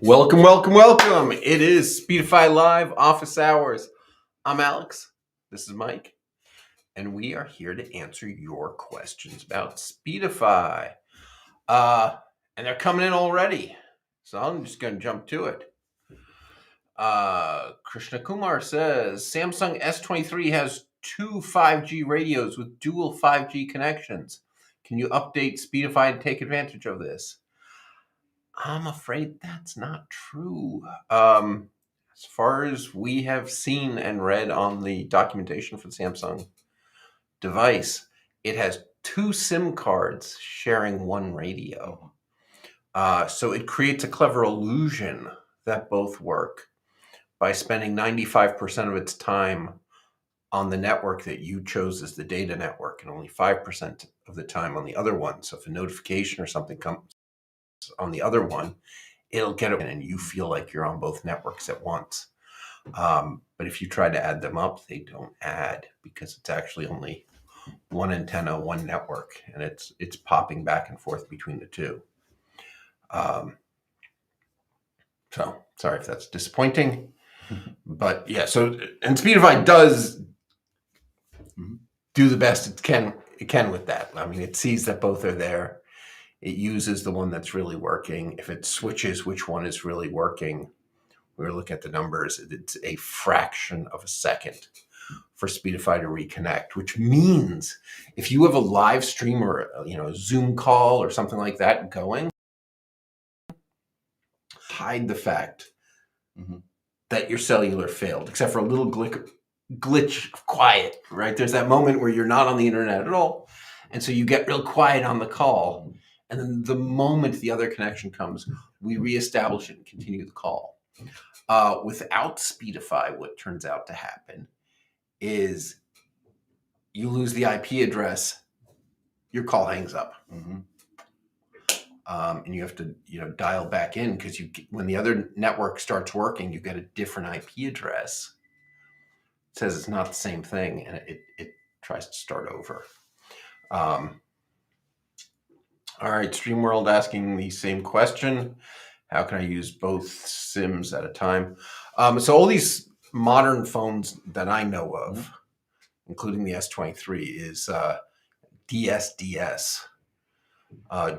Welcome, welcome, welcome. It is Speedify Live Office Hours. I'm Alex. This is Mike. And we are here to answer your questions about Speedify. And they're coming in already. So I'm just going to jump to it. Krishna Kumar says, Samsung S23 has two 5G radios with dual 5G connections. Can you update Speedify and take advantage of this? I'm afraid that's not true. As far as we have seen and read on the documentation for the Samsung device, it has two SIM cards sharing one radio. So it creates a clever illusion that both work by spending 95% of its time on the network that you chose as the data network and only 5% of the time on the other one. So if a notification or something comes on the other one, it'll get it and you feel like you're on both networks at once. But if you try to add them up, they don't add because it's actually only one antenna, one network, and it's popping back and forth between the two. So sorry if that's disappointing, but yeah. So and Speedify does do the best it can with that. I mean, it sees that both are there. It uses the one that's really working. If it switches which one is really working, we look at the numbers, it's a fraction of a second for Speedify to reconnect, which means if you have a live stream or a Zoom call or something like that going, hide the fact that your cellular failed, except for a little glitch of quiet, right? There's that moment where you're not on the internet at all. And so you get real quiet on the call. And then the moment the other connection comes, we reestablish it and continue the call. Without Speedify, what turns out to happen is you lose the IP address, your call hangs up. Mm-hmm. And you have to, dial back in because when the other network starts working, you get a different IP address. It says it's not the same thing, and it tries to start over. All right, StreamWorld asking the same question. How can I use both SIMs at a time? So all these modern phones that I know of, including the S23, is DSDS,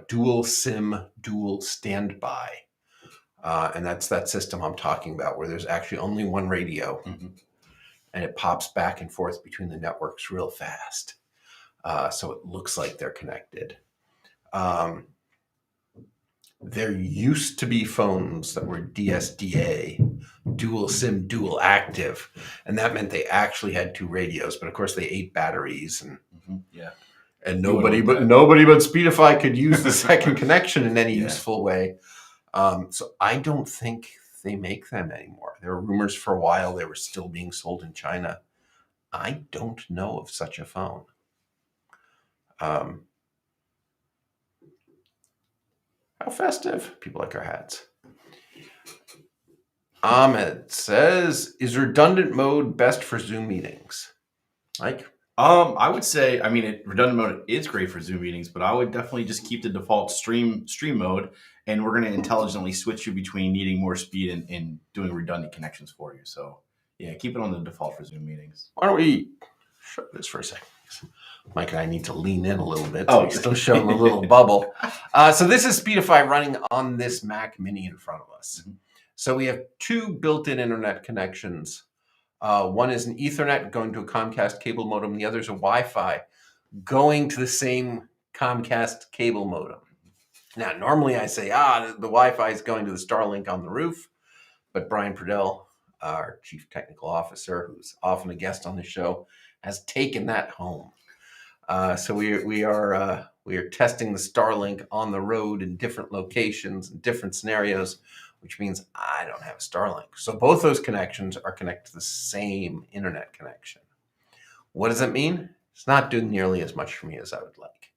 dual SIM, dual standby. And that's that system I'm talking about where there's actually only one radio, and it pops back and forth between the networks real fast. So it looks like they're connected. There used to be phones that were DSDA, dual SIM, dual active, and that meant they actually had two radios. But of course, they ate batteries, and and nobody but Speedify could use the second connection in any useful way. So I don't think they make them anymore. There were rumors for a while they were still being sold in China. I don't know of such a phone. How festive. People like our hats. Ahmed says, is redundant mode best for Zoom meetings? Mike? I would say, redundant mode is great for Zoom meetings, but I would definitely just keep the default stream mode, and we're going to intelligently switch you between needing more speed and doing redundant connections for you. So, yeah, keep it on the default for Zoom meetings. Why don't we show this for a second? Mike and I need to lean in a little bit. So he's still showing a little bubble. So this is Speedify running on this Mac Mini in front of us. Mm-hmm. So we have two built-in internet connections. One is an Ethernet going to a Comcast cable modem. The other is a Wi-Fi going to the same Comcast cable modem. Now, normally I say, the Wi-Fi is going to the Starlink on the roof. But Brian Purdell, our chief technical officer, who's often a guest on the show, has taken that home. So we are testing the Starlink on the road in different locations and different scenarios, which means I don't have a Starlink. So both those connections are connected to the same internet connection. What does that mean? It's not doing nearly as much for me as I would like,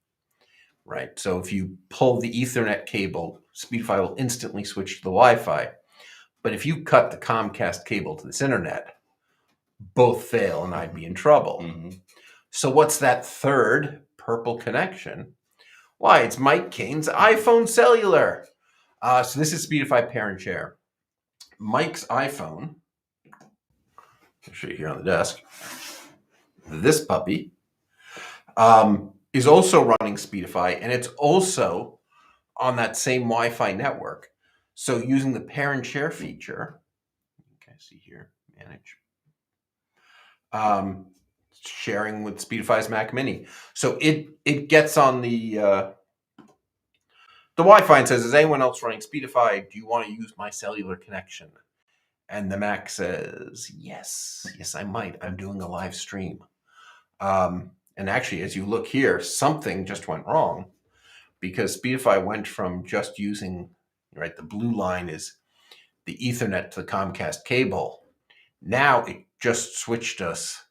right? So if you pull the Ethernet cable, Speedify will instantly switch to the Wi-Fi. But if you cut the Comcast cable to this internet, both fail and I'd be in trouble. Mm-hmm. So what's that third purple connection? Why, it's Mike Kane's iPhone cellular. So this is Speedify Parent Share. Mike's iPhone, I'll show you here on the desk. This puppy is also running Speedify, and it's also on that same Wi-Fi network. So using the Parent Share feature, okay, see here, manage. Sharing with Speedify's Mac Mini. So it gets on the Wi-Fi and says, is anyone else running Speedify? Do you want to use my cellular connection? And the Mac says, yes, I might. I'm doing a live stream. And actually, as you look here, something just went wrong because Speedify went from just using, right, the blue line is the Ethernet to the Comcast cable. Now it just switched us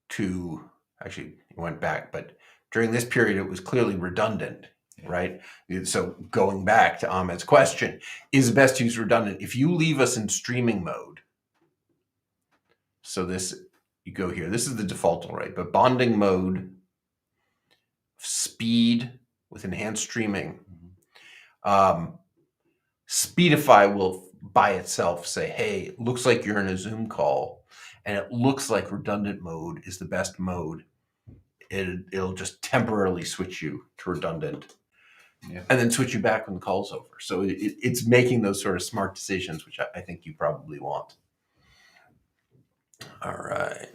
to, actually it went back, but during this period it was clearly redundant, right? So going back to Ahmed's question, is it best to use redundant? If you leave us in streaming mode, so this, you go here, this is the default, right? But bonding mode, speed with enhanced streaming, Speedify will by itself say, hey, looks like you're in a Zoom call, and it looks like redundant mode is the best mode. It'll just temporarily switch you to redundant, and then switch you back when the call's over. So it's making those sort of smart decisions, which I think you probably want. All right.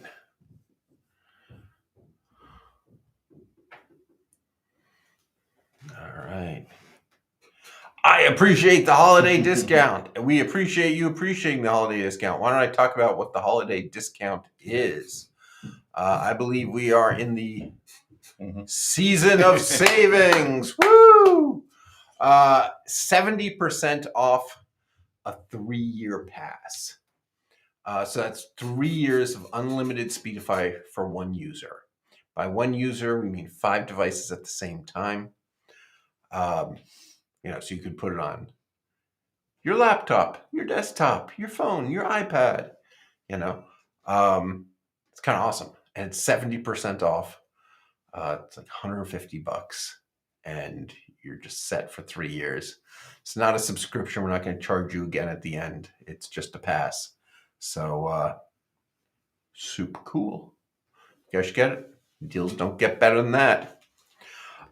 I appreciate the holiday discount. And we appreciate you appreciating the holiday discount. Why don't I talk about what the holiday discount is? I believe we are in the season of savings. Woo! 70% off a 3-year pass. So that's 3 years of unlimited Speedify for one user. By one user, we mean 5 devices at the same time. So you could put it on your laptop, your desktop, your phone, your iPad. It's kind of awesome, and it's 70% off. It's like $150, and you're just set for 3 years. It's not a subscription. We're not going to charge you again at the end. It's just a pass. So super cool. You guys should get it. Deals don't get better than that.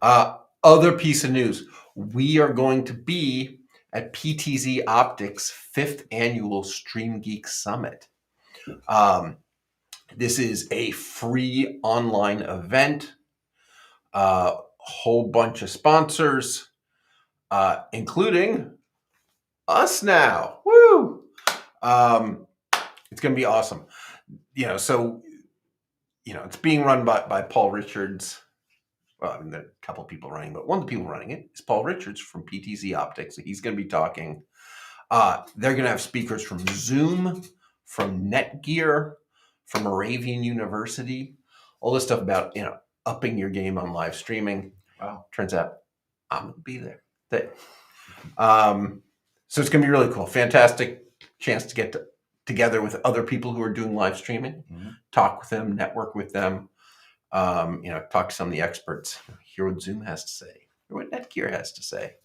Other piece of news. We are going to be at PTZ Optics' 5th annual Stream Geek Summit. This is a free online event. A whole bunch of sponsors, including us now. Woo! It's going to be awesome. It's being run by Paul Richards. Well, there are a couple of people running, but one of the people running it is Paul Richards from PTZ Optics. He's going to be talking. They're going to have speakers from Zoom, from Netgear, from Moravian University, all this stuff about, upping your game on live streaming. Wow. Turns out I'm going to be there. So it's going to be really cool. Fantastic chance to get together with other people who are doing live streaming, talk with them, network with them, talk to some of the experts, hear what Zoom has to say, hear what Netgear has to say.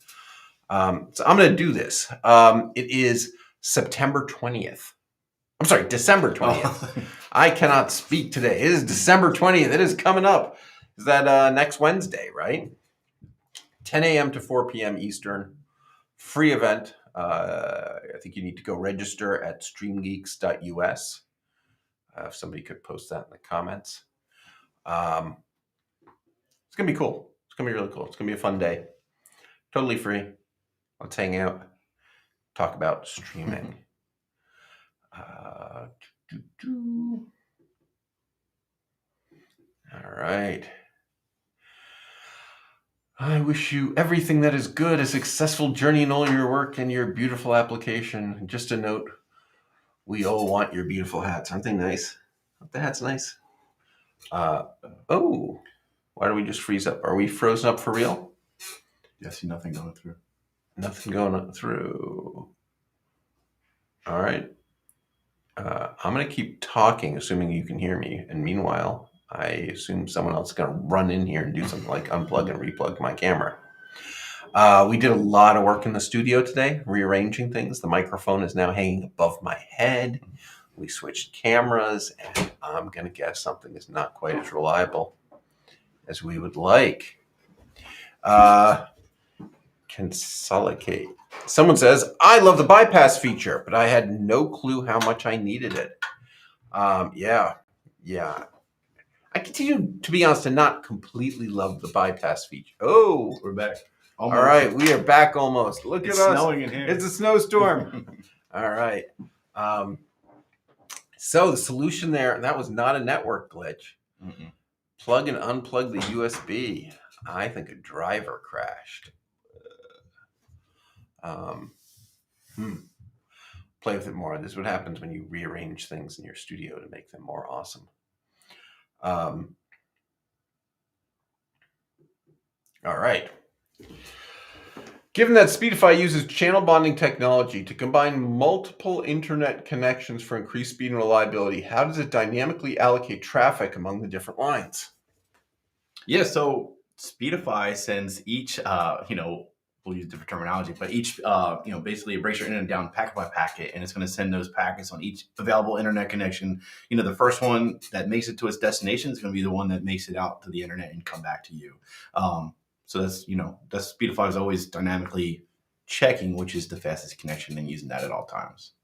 So I'm going to do this. It is December 20th. I cannot speak today. It is December 20th. It is coming up. Is that next Wednesday, right? 10 a.m. to 4 p.m. Eastern. Free event. I think you need to go register at streamgeeks.us. If somebody could post that in the comments. It's going to be cool. It's going to be really cool. It's going to be a fun day. Totally free. Let's hang out. Talk about streaming. All right. I wish you everything that is good, a successful journey in all your work and your beautiful application. Just a note, we all want your beautiful hats. Aren't they nice? Aren't the hats nice? Why do we just freeze up? Are we frozen up for real? Yeah, I see nothing going through. Nothing going through. All right. I'm going to keep talking, assuming you can hear me. And meanwhile, I assume someone else is going to run in here and do something like unplug and replug my camera. We did a lot of work in the studio today, rearranging things. The microphone is now hanging above my head. We switched cameras, and I'm going to guess something is not quite as reliable as we would like. Consolidate. Someone says, I love the bypass feature, but I had no clue how much I needed it. Yeah. I continue, to be honest, to not completely love the bypass feature. Oh, we're back. Almost. All right, we are back almost. Look at us. It's snowing in here. It's a snowstorm. All right. So the solution there, that was not a network glitch. Plug and unplug the USB. I think a driver crashed. Play with it more. This is what happens when you rearrange things in your studio to make them more awesome. All right. Given that Speedify uses channel bonding technology to combine multiple internet connections for increased speed and reliability, how does it dynamically allocate traffic among the different lines? Yeah, so Speedify sends each, we'll use different terminology, but each, basically it breaks your internet down packet by packet, and it's going to send those packets on each available internet connection. The first one that makes it to its destination is going to be the one that makes it out to the internet and come back to you. So that's Speedify is always dynamically checking which is the fastest connection and using that at all times.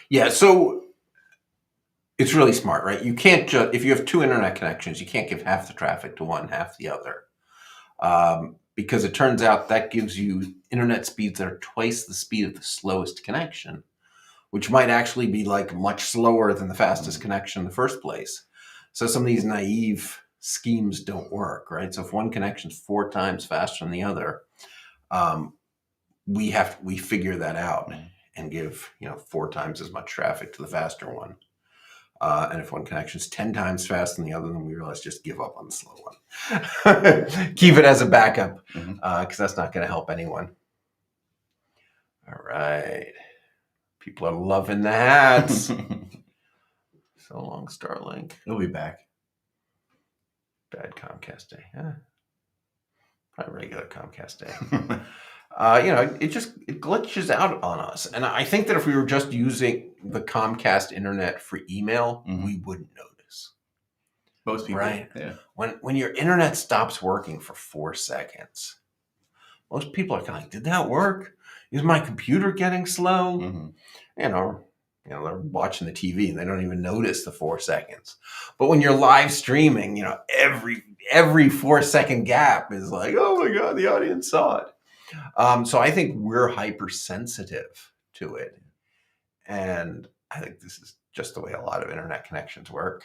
Yeah, so it's really smart, right? You can't just, if you have 2 internet connections, you can't give half the traffic to one, half the other. Because it turns out that gives you internet speeds that are twice the speed of the slowest connection, which might actually be like much slower than the fastest connection in the first place. So some of these naive schemes don't work, right? So if one connection is 4 times faster than the other, we figure that out and give 4 times as much traffic to the faster one. And if one connection is 10 times faster than the other, then we realize just give up on the slow one. Keep it as a backup, because that's not going to help anyone. All right. People are loving the hats. So long, Starlink. It'll be back. Bad Comcast day. Yeah. Probably regular Comcast day. It glitches out on us. And I think that if we were just using the Comcast internet for email, we wouldn't notice. Most people. Right? Yeah. When your internet stops working for 4 seconds, most people are kind of like, did that work? Is my computer getting slow? They're watching the TV and they don't even notice the 4 seconds. But when you're live streaming, every 4-second gap is like, oh my God, the audience saw it. So I think we're hypersensitive to it. And I think this is just the way a lot of internet connections work.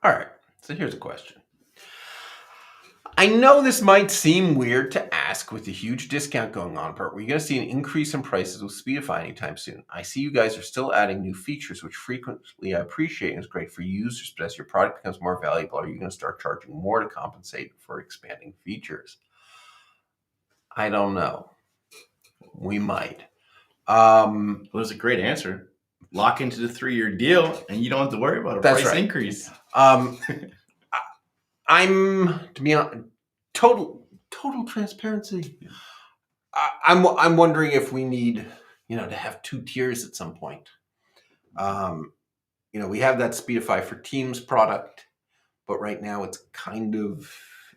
All right, so here's a question. I know this might seem weird to ask with the huge discount going on, but are we going to see an increase in prices with Speedify anytime soon? I see you guys are still adding new features, which frequently I appreciate and is great for users, but as your product becomes more valuable, are you going to start charging more to compensate for expanding features? I don't know. We might. Well, that's a great answer. Lock into the 3-year deal, and you don't have to worry about a price increase. I'm, to be honest, total transparency. I'm wondering if we need, to have 2 tiers at some point. We have that Speedify for Teams product, but right now it's kind of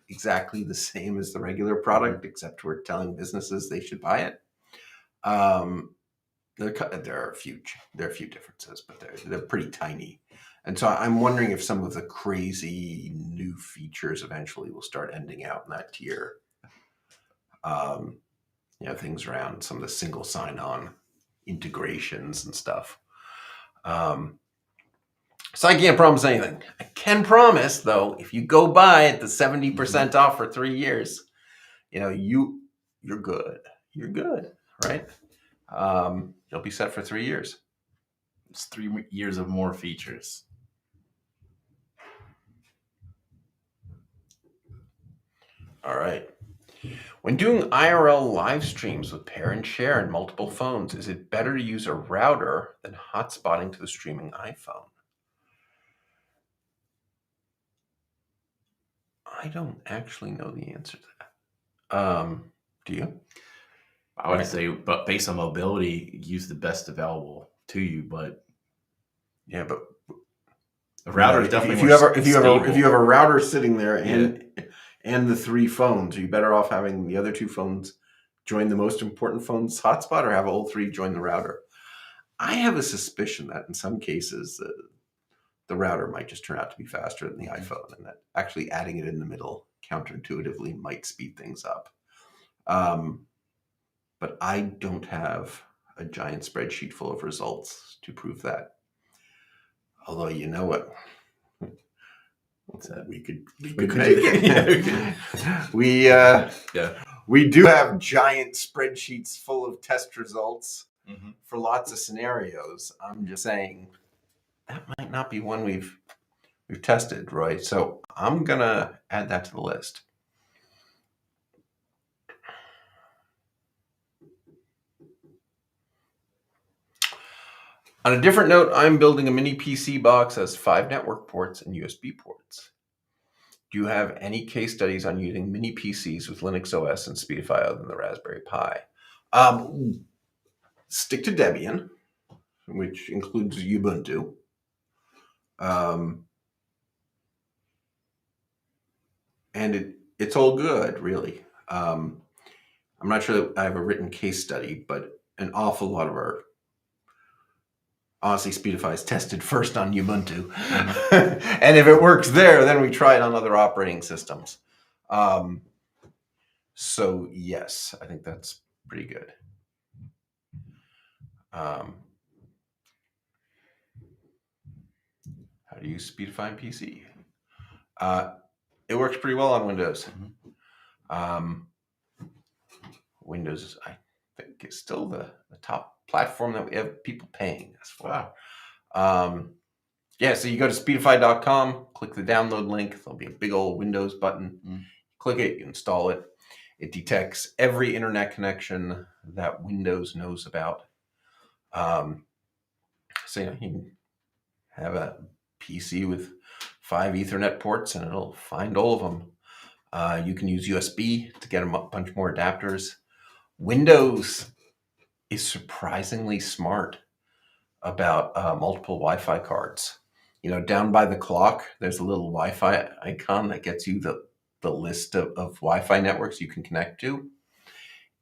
exactly the same as the regular product, except we're telling businesses they should buy it. There are a few differences, but they're pretty tiny. And so I'm wondering if some of the crazy new features eventually will start ending out in that tier. Things around some of the single sign-on integrations and stuff. So I can't promise anything. I can promise, though, if you go buy at the 70% off for 3 years, you're good. You're good, right? You'll be set for 3 years. It's 3 years of more features. All right. When doing IRL live streams with pair and share and multiple phones, is it better to use a router than hotspotting to the streaming iPhone? I don't actually know the answer to that. Do you? I would say, but based on mobility, use the best available to you. But yeah, but a router is definitely if you have a router sitting there and the 3 phones, are you better off having the other 2 phones join the most important phone's hotspot, or have all 3 join the router? I have a suspicion that in some cases the router might just turn out to be faster than the iPhone, and that actually adding it in the middle counterintuitively might speed things up. But I don't have a giant spreadsheet full of results to prove that. Although, you know what? What's that? We could make it. We do have giant spreadsheets full of test results for lots of scenarios. I'm just saying that might not be one we've tested, Roy. So I'm gonna add that to the list. On a different note, I'm building a mini PC box that has 5 network ports and USB ports. Do you have any case studies on using mini PCs with Linux OS and Speedify other than the Raspberry Pi? Stick to Debian, which includes Ubuntu. And it's all good, really. I'm not sure that I have a written case study, but an awful lot of our Honestly, Speedify is tested first on Ubuntu. And if it works there, then we try it on other operating systems. So yes, I think that's pretty good. How do you use Speedify on PC? It works pretty well on Windows. Windows, I think, is still the top platform that we have people paying us for. Wow. Yeah, so you go to speedify.com, click the download link. There'll be a big old Windows button. Click it, you install it. It detects every internet connection that Windows knows about. So you can have a PC with 5 Ethernet ports, and it'll find all of them. You can use USB to get a bunch more adapters. Windows is surprisingly smart about multiple Wi-Fi cards. Down by the clock, there's a little Wi-Fi icon that gets you the list of Wi-Fi networks you can connect to.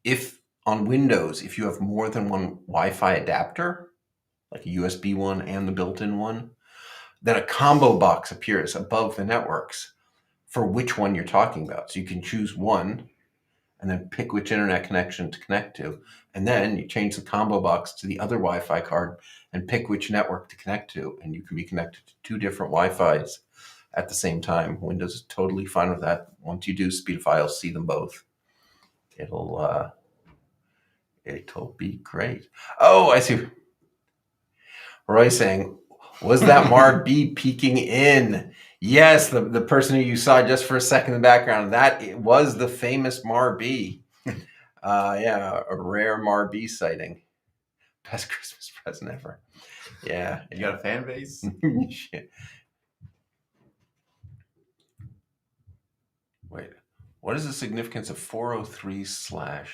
If on Windows, if you have more than one Wi-Fi adapter, like a USB one and the built-in one, then a combo box appears above the networks for which one you're talking about. So you can choose one and then pick which internet connection to connect to. And then you change the combo box to the other Wi-Fi card and pick which network to connect to. And you can be connected to 2 different Wi-Fis at the same time. Windows is totally fine with that. Once you do, Speedify will see them both. It'll be great. Oh, I see. Roy's saying, was that Mar B peeking in? Yes, the person who you saw just for a second in the background, that was the famous Mar B. Yeah, a rare Mar B sighting. Best Christmas present ever. Yeah. You got a fan base? Shit. Wait, what is the significance of 403/078?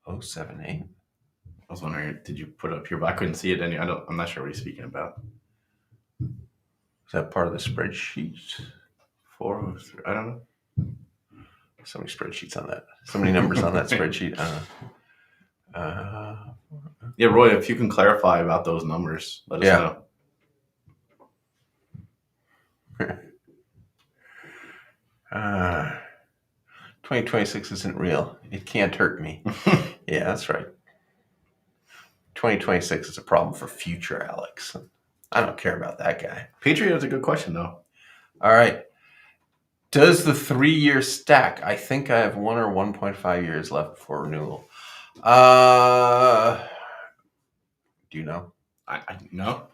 I was wondering, did you put it up here? But I couldn't see it. I'm not sure what he's speaking about. Is that part of the spreadsheet? 403. I don't know. So many spreadsheets on that. So many numbers on that spreadsheet. Yeah, Roy, if you can clarify about those numbers, let us know. 2026 isn't real. It can't hurt me. Yeah, that's right. 2026 is a problem for future Alex. I don't care about that guy. Patriot is a good question, though. All right. Does the 3-year stack? I think I have 1 or 1.5 years left before renewal. Do you know? I no.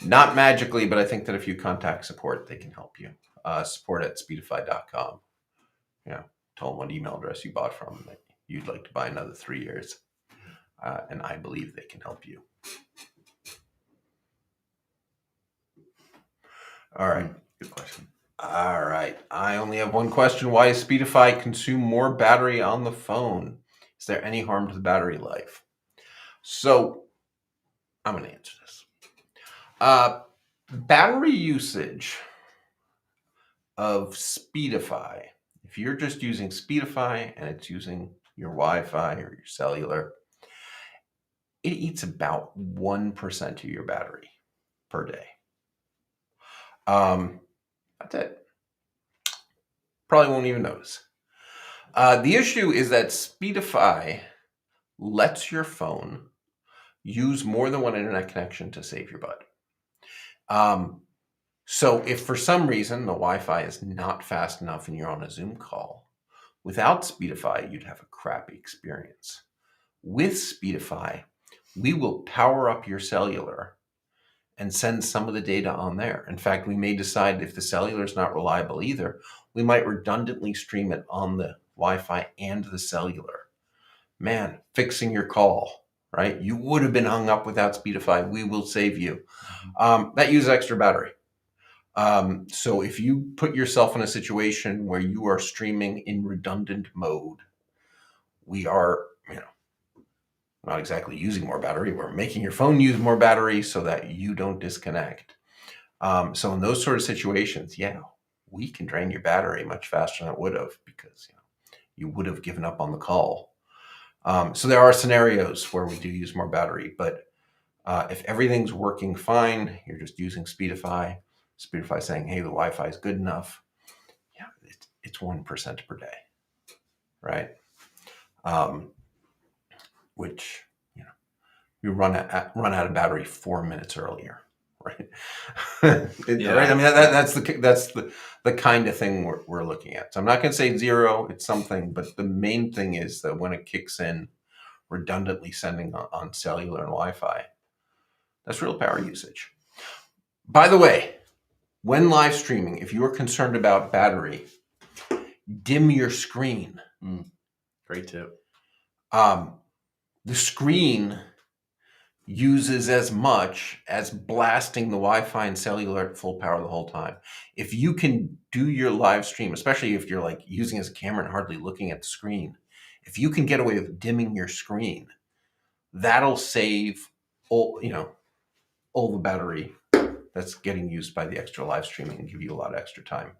Not magically, but I think that if you contact support, they can help you. Support@speedify.com. Yeah. Tell them what email address you bought from that you'd like to buy another 3 years. And I believe they can help you. All right. Good question. All right. I only have one question. Why does Speedify consume more battery on the phone? Is there any harm to the battery life? So I'm going to answer this. Battery usage of Speedify, if you're just using Speedify and it's using your Wi-Fi or your cellular, it eats about 1% of your battery per day. That's it. Probably won't even notice. The issue is that Speedify lets your phone use more than one internet connection to save your butt. So if for some reason the Wi-Fi is not fast enough and you're on a Zoom call, without Speedify, you'd have a crappy experience. With Speedify, we will power up your cellular and send some of the data on there. In fact, we may decide if the cellular is not reliable either, we might redundantly stream it on the Wi-Fi and the cellular. Man, fixing your call, right? You would have been hung up without Speedify. We will save you. That uses extra battery. So if you put yourself in a situation where you are streaming in redundant mode, we are, not exactly using more battery. We're making your phone use more battery so that you don't disconnect. So in those sort of situations, we can drain your battery much faster than it would have because you would have given up on the call. So there are scenarios where we do use more battery, but If everything's working fine, you're just using Speedify. Speedify saying, hey, the Wi-Fi is good enough. Yeah, it's 1% per day, right? Which, you run out of battery 4 minutes earlier, right? Yeah. Right. I mean, that's the kind of thing we're looking at. So I'm not going to say zero. It's something, but the main thing is that when it kicks in, redundantly sending on cellular and Wi-Fi, that's real power usage. By the way, when live streaming, if you are concerned about battery, dim your screen. Great tip. The screen uses as much as blasting the Wi-Fi and cellular at full power the whole time. If you can do your live stream, especially if you're like using it as a camera and hardly looking at the screen, if you can get away with dimming your screen, that'll save all the battery that's getting used by the extra live streaming and give you a lot of extra time.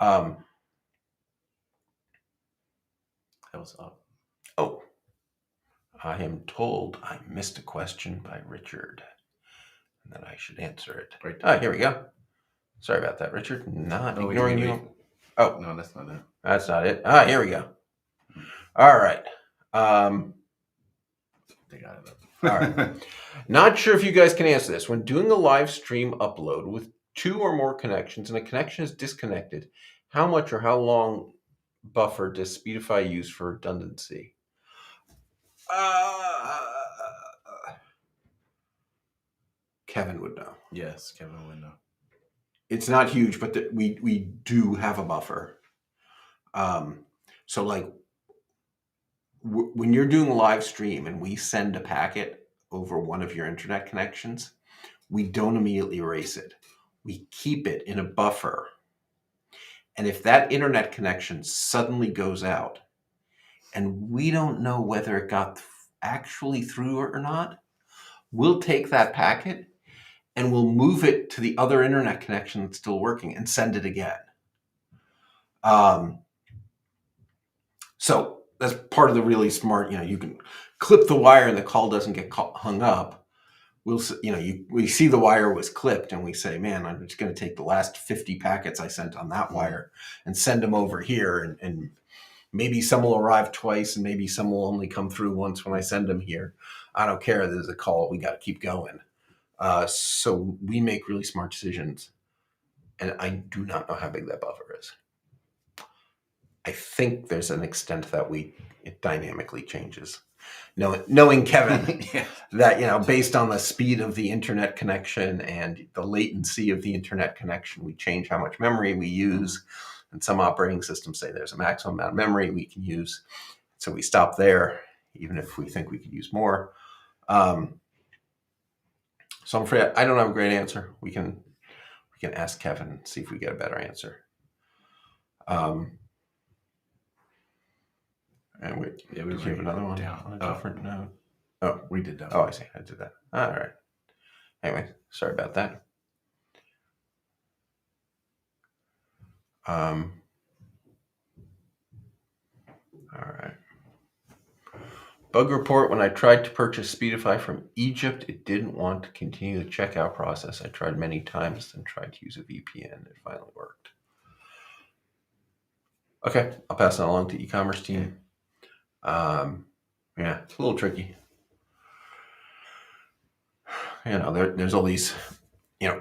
That was up. Oh, I am told I missed a question by Richard and that I should answer it. Right. Here we go. Sorry about that, Richard. Not ignoring wait. you. Oh, No, that's not it. That's not it. Here we go. All right. They got it up. All right. Not sure if you guys can answer this. When doing a live stream upload with 2 or more connections and a connection is disconnected, how much or how long buffer does Speedify use for redundancy? Kevin would know. Yes, Kevin would know. It's not huge, but we do have a buffer. So like when you're doing a live stream and we send a packet over one of your internet connections, we don't immediately erase it. We keep it in a buffer. And if that internet connection suddenly goes out and we don't know whether it got actually through or not, we'll take that packet and we'll move it to the other internet connection that's still working and send it again. So that's part of the really smart, you can clip the wire and the call doesn't get hung up. We see the wire was clipped and we say, man, I'm just going to take the last 50 packets I sent on that wire and send them over here. And maybe some will arrive twice and maybe some will only come through once when I send them here. I don't care. There's a call. We got to keep going. So we make really smart decisions. And I do not know how big that buffer is. I think there's an extent that it dynamically changes. Knowing Kevin, that based on the speed of the internet connection and the latency of the internet connection, we change how much memory we use. And some operating systems say there's a maximum amount of memory we can use, so we stop there, even if we think we could use more. So I'm afraid I don't have a great answer. We can ask Kevin and see if we get a better answer. And wait, we have another one down on a different note. Oh, we did that. Oh, I see. I did that. All right. Anyway, sorry about that. All right. Bug report: when I tried to purchase Speedify from Egypt, it didn't want to continue the checkout process. I tried many times and tried to use a VPN. It finally worked. Okay, I'll pass that along to e-commerce team. It's a little tricky. There's all these,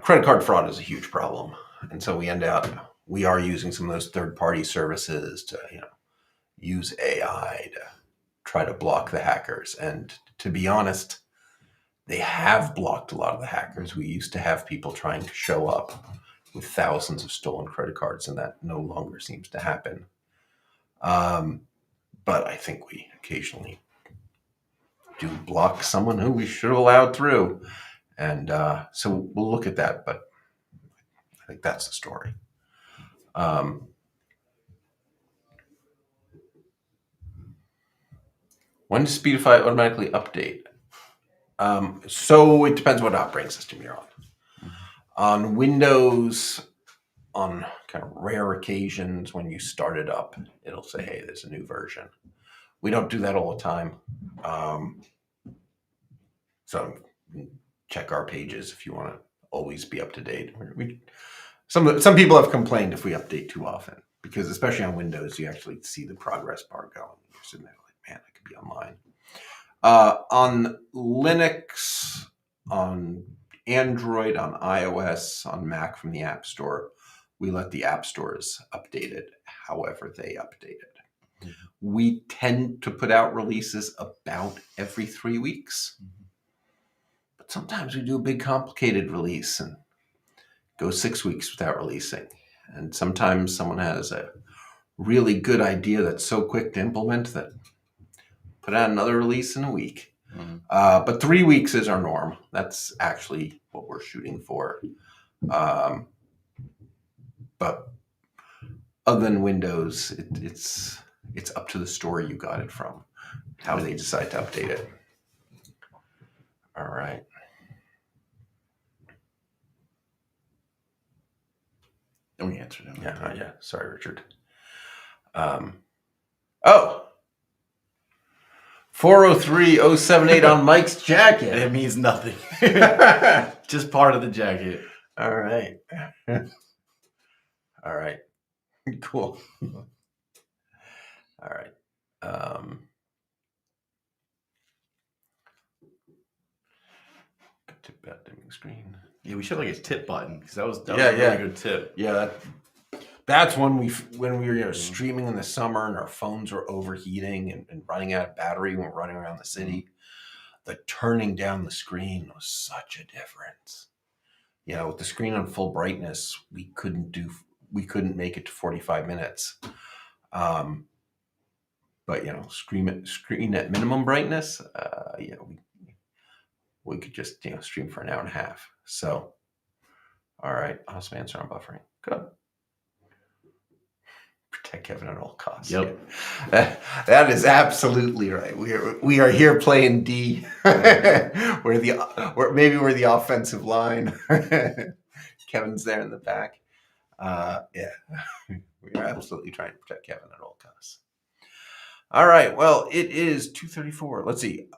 credit card fraud is a huge problem. And so we are using some of those third-party services to, use AI to try to block the hackers. And to be honest, they have blocked a lot of the hackers. We used to have people trying to show up with thousands of stolen credit cards, and that no longer seems to happen. But I think we occasionally do block someone who we should have allowed through. And so we'll look at that, but I think that's the story. When does Speedify automatically update? So it depends what operating system you're on. On Windows, on kind of rare occasions when you start it up, it'll say, hey, there's a new version. We don't do that all the time. So check our pages if you want to always be up to date. Some people have complained if we update too often, because especially on Windows, you actually see the progress bar going. You're sitting there like, man, I could be online. On Linux, on Android, on iOS, on Mac from the App Store, we let the app stores update it however they update it. Mm-hmm. We tend to put out releases about every 3 weeks. Mm-hmm. But sometimes we do a big complicated release and go 6 weeks without releasing. And sometimes someone has a really good idea that's so quick to implement that put out another release in a week. Mm-hmm. But 3 weeks is our norm. That's actually what we're shooting for. But other than Windows, it's up to the store you got it from, how they decide to update it. All right. Don't answer them. Yeah. Sorry, Richard. 403078 on Mike's jacket. It means nothing. Just part of the jacket. All right. All right. Cool. All right. Tip about dimming screen. Yeah, we should have like a tip button, because that was a really good tip. Yeah, that's when we were streaming in the summer and our phones were overheating and running out of battery when we're running around the city. The turning down the screen was such a difference. With the screen on full brightness, we couldn't make it to 45 minutes. But screen at minimum brightness, we could just stream for an hour and a half. So, all right, awesome answer on buffering. Good. Protect Kevin at all costs. Yep, that is absolutely right. We are here playing D. we're the offensive line. Kevin's there in the back. We are absolutely trying to protect Kevin at all costs. All right. Well, it is 2:34. Let's see.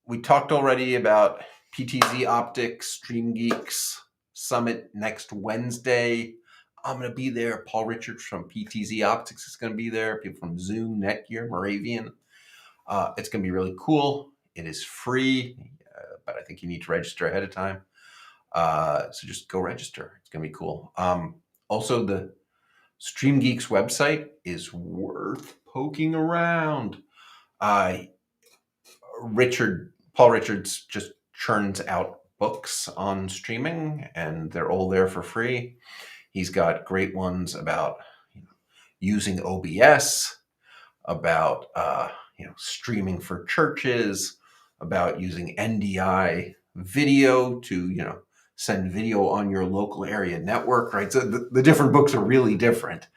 We talked already about PTZ Optics, Stream Geeks Summit next Wednesday. I'm going to be there. Paul Richards from PTZ Optics is going to be there. People from Zoom, Netgear, Moravian. It's going to be really cool. It is free, but I think you need to register ahead of time. So just go register. It's going to be cool. Also, the Stream Geeks website is worth poking around. Paul Richards just churns out books on streaming, and they're all there for free. He's got great ones about using OBS, about streaming for churches, about using NDI video to send video on your local area network. Right, so the different books are really different.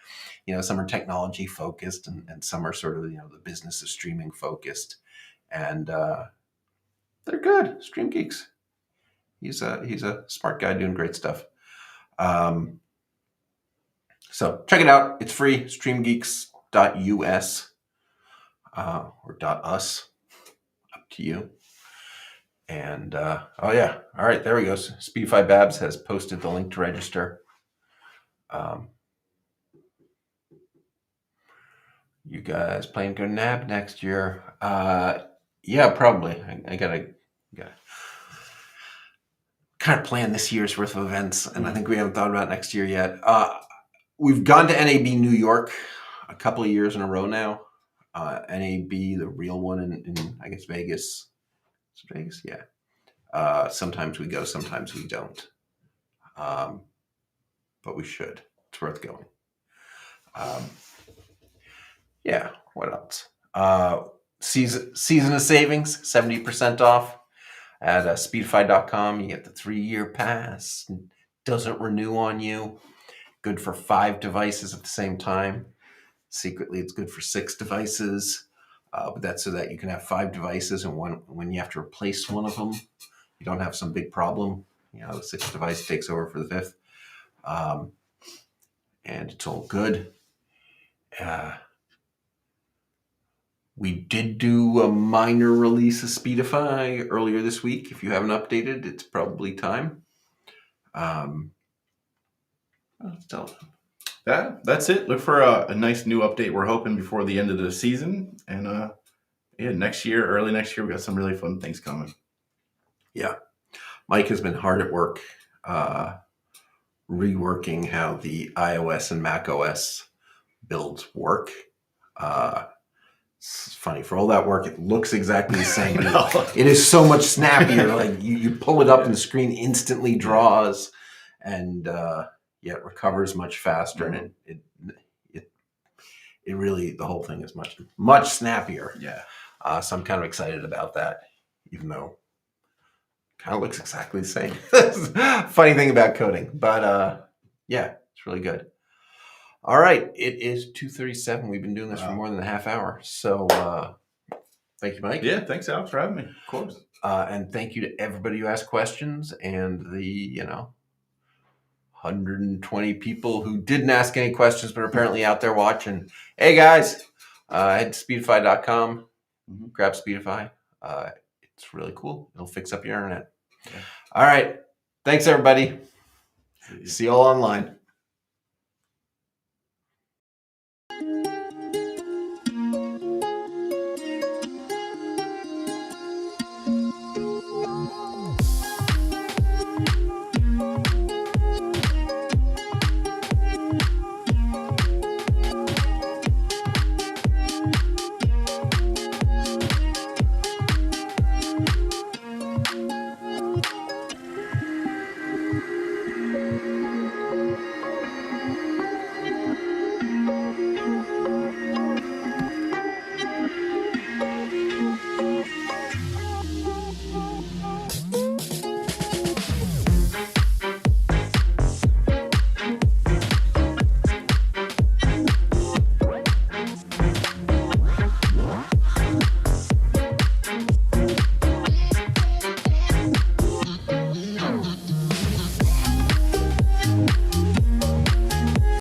Some are technology focused, and some are sort of the business of streaming focused, and they're good. Stream Geeks. He's a smart guy doing great stuff. So check it out. It's free. Streamgeeks.us or .us. Up to you. And all right, there we go. Speedify Babs has posted the link to register. You guys planning to go NAB next year? Yeah, probably. I gotta kind of plan this year's worth of events, and I think we haven't thought about next year yet. We've gone to NAB New York a couple of years in a row now. NAB, the real one in I guess Vegas. Is it Vegas? Yeah. Sometimes we go, sometimes we don't. But we should. It's worth going. What else? Season of savings, 70% off at speedify.com. You get the 3-year pass. Doesn't renew on you. Good for 5 devices at the same time. Secretly, it's good for 6 devices. But that's so that you can have 5 devices, and when you have to replace one of them, you don't have some big problem. The 6th device takes over for the 5th. And it's all good. We did do a minor release of Speedify earlier this week. If you haven't updated, it's probably time. That's it. Look for a nice new update. We're hoping before the end of the season, and early next year, we got some really fun things coming. Yeah, Mike has been hard at work reworking how the iOS and Mac OS builds work. It's funny, for all that work, it looks exactly the same. It is so much snappier. Like you pull it up and the screen instantly draws, and it recovers much faster, and it really, the whole thing is much snappier. Yeah. So I'm kind of excited about that, even though it kind of looks exactly the same. Funny thing about coding, but it's really good. All right, it is 2:37. We've been doing this for more than a half hour. So thank you, Mike. Yeah, thanks, Alex, for having me. Of course. And thank you to everybody who asked questions, and the 120 people who didn't ask any questions but are apparently out there watching. Hey guys, head to speedify.com, grab Speedify. It's really cool. It'll fix up your internet. Yeah. All right. Thanks, everybody. See you all online.